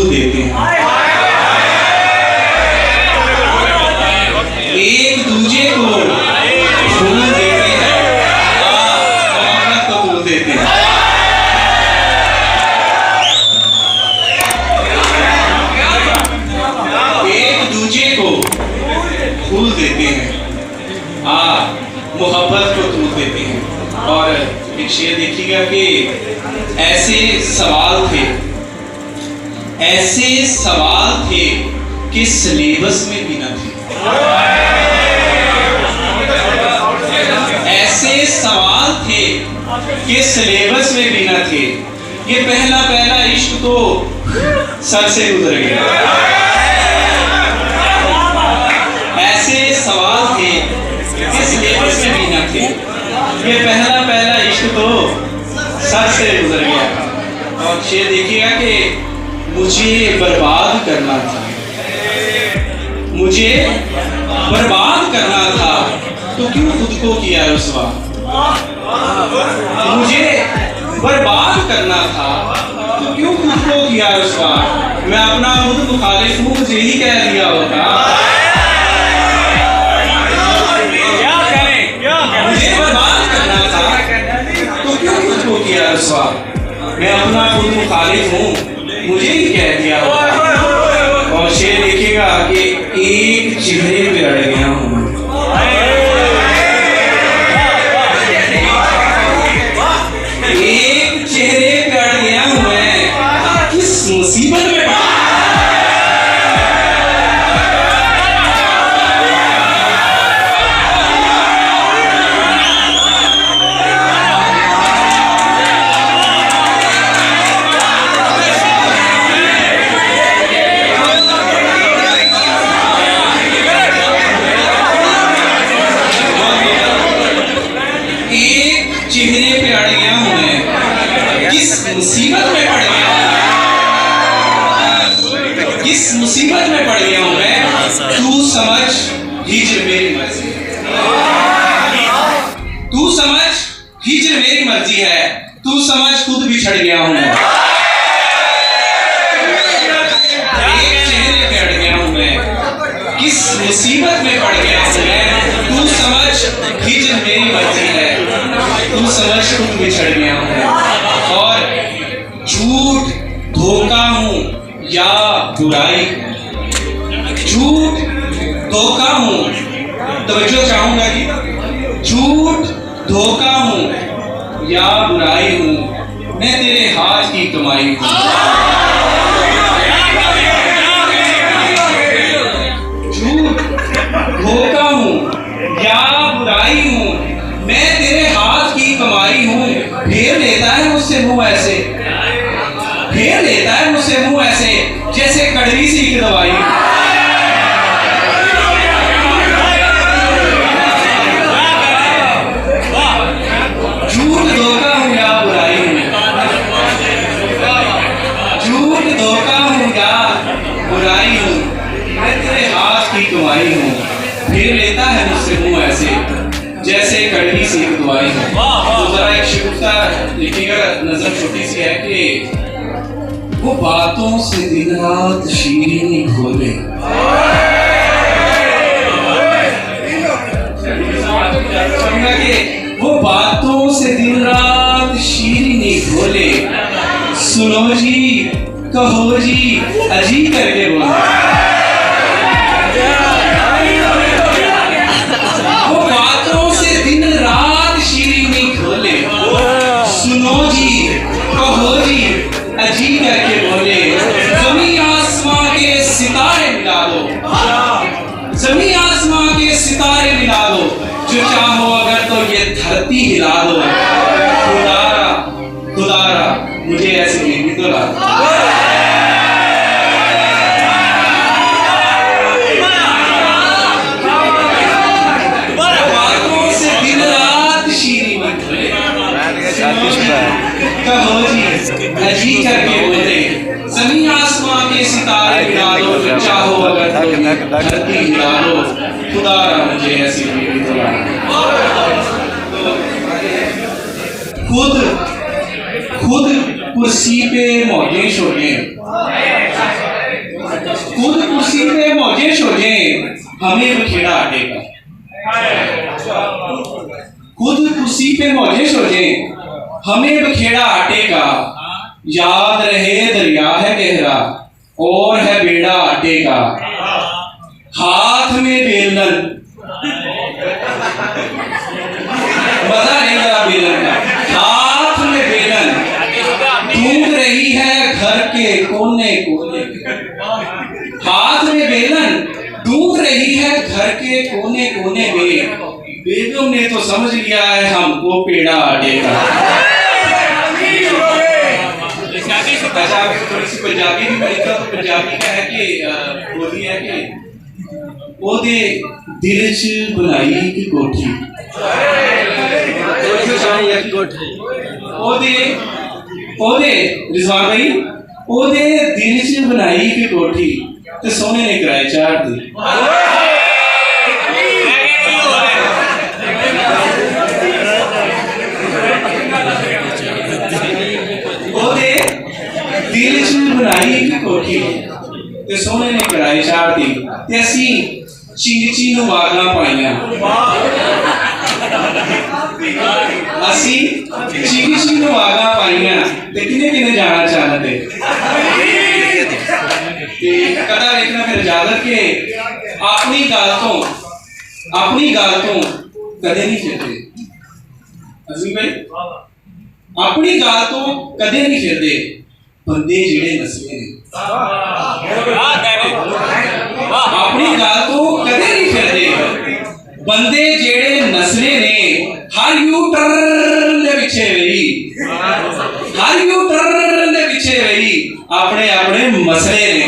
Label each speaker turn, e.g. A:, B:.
A: फूल देते हैं। एक दूजे को फूल देते हैं, मोहब्बत को फूल देते हैं। एक दूजे को फूल देते हैं, मोहब्बत को फूल देते हैं। और एक शेर देखिएगा कि ऐसे सवाल थे कि सिलेबस में भी न थे। ऐसे सवाल थे कि सिलेबस में भी न थे। ये पहला पहला इश्क तो सर से गुजर गया। ऐसे सवाल थे कि सिलेबस में भी न थे। ये पहला पहला इश्क तो सर से गुजर गया। और शेर देखिएगा कि मुझे बर्बाद करना था, मुझे बर्बाद करना था, तो क्यों खुद को किया रुसवा। मुझे बर्बाद करना था, तो क्यों खुद को किया रुसवा। मैं अपना खुद मुखालिफ हूँ, मुझे ही कह दिया होता। मुझे बर्बाद करना था, तो क्यों खुद को किया रुसवा। मैं अपना खुद मुखालिफ हूँ, मुझे ही कह दिया होता। और शेर देखिएगा कि एक चेहरे पे अड़ गया हूँ। एक चेहरे पे अड़ गया हूँ मैं, किस मुसीबत में पड़ा। चेहरे पे अड़ गया हूं मैं, किस मुसीबत में पड़ गया, किस मुसीबत में पड़ गया हूं मैं। तू समझ हिज्र मेरी मर्जी, तू समझ हिज्र मेरी मर्जी है। तू समझ खुद बिछड़ गया हूं मैं। एक चेहरे पे अड़ गया हूं मैं, किस मुसीबत में पड़ गया हूं मैं। तू समझ हिज्र मेरी मर्जी है, तू समझ खुद बिछड़ गया हूँ। और झूठ धोखा हूँ या बुराई, झूठ धोखा हूँ, तवज्जो चाहूंगा कि झूठ धोखा हूँ या बुराई हूँ, मैं तेरे हाथ की कमाई हूँ। झूठ धोखा हूँ या बुराई हूँ, मैं तेरे हाथ की कमाई हूँ। फेर लेता है मुझसे मुंह ऐसे, फेर लेता है मुझसे मुंह ऐसे, जैसे कड़वी सी की दवाई। झूठ धोखा हूँ या बुराई हूँ, झूठ धोखा हूँ या बुराई हूँ, मैं तेरे हाथ की कमाई हूँ। फेर लेता है मुझसे मुंह ऐसे, जैसे कड़वी सी दवाई है। तो जरा एक शिकता लिखिएगा, नजर छोटी सी है कि वो बातों से दिन रात शीरीनी खोले। वो बातों से दिन रात शीरीनी खोले, सुनो जी कहो जी अजी करके बोले। सुनो जी कहो जी अजी करके बोले। जमीन आसमां के सितारे मिला दो, जमीन आसमां के सितारे मिला दो, जो चाहो अगर तो ये धरती हिला दो। खुदारा खुदारा मुझे ऐसी बीवी तो ला दो। कहो जी अजी करके बोले, जमीन आसमां के सितारे मिला दो, जो चाहो अगर तो धरती हिला दो। खुदारा मुझे ऐसी बीवी तो ला दो। खुद कुर्सी पे मौजे शोले, पे मौजे शोजे हमें बखेड़ा आटे का, खुद कुर्सी पे मौजे शोजे हमें बखेड़ा आटे का। याद रहे दरिया है गहरा और है बेड़ा आटे का। हाथ में बेलन, मजा नहीं लगा बेलन का। हाथ में बेलन ढूंढ रही है घर के कोने कोने में। हाथ में बेलन ढूंढ रही है घर के कोने कोने में। बेगम ने तो समझ लिया है हमको पेड़ा आटे का। अच्छा, थोड़ी सी पंजाबी भी पढ़ी तो पंजाबी का है कि बोली है कि ओदे दिल च बनाई की कोठी, ओदे रिजवान भाई, ओदे दिल च बनाई की कोठी ते सोने ने कराए चार दी। ओदे दिल च बनाई की कोठी ते सोने ने कराए चार दी। ते असी चिंगची नूं वागा पाइयां, असी चिंगची नूं वागा पाइयां ते किने किने जाना चाहते। कदा देखना फिर इजाजत के अपनी गाल तो कदे नहीं फिरते। अजीम भाई अपनी गाल तो कदे नहीं फिरते बंदे जेड़े नस्ले ने। अपनी गाल तो कदे नहीं फिरते बंदे जेड़े नस्ले ने। हर यू टर्न दे पिछे रही, हर यू टर्न दे पिछे रही अपने अपने मसले ने।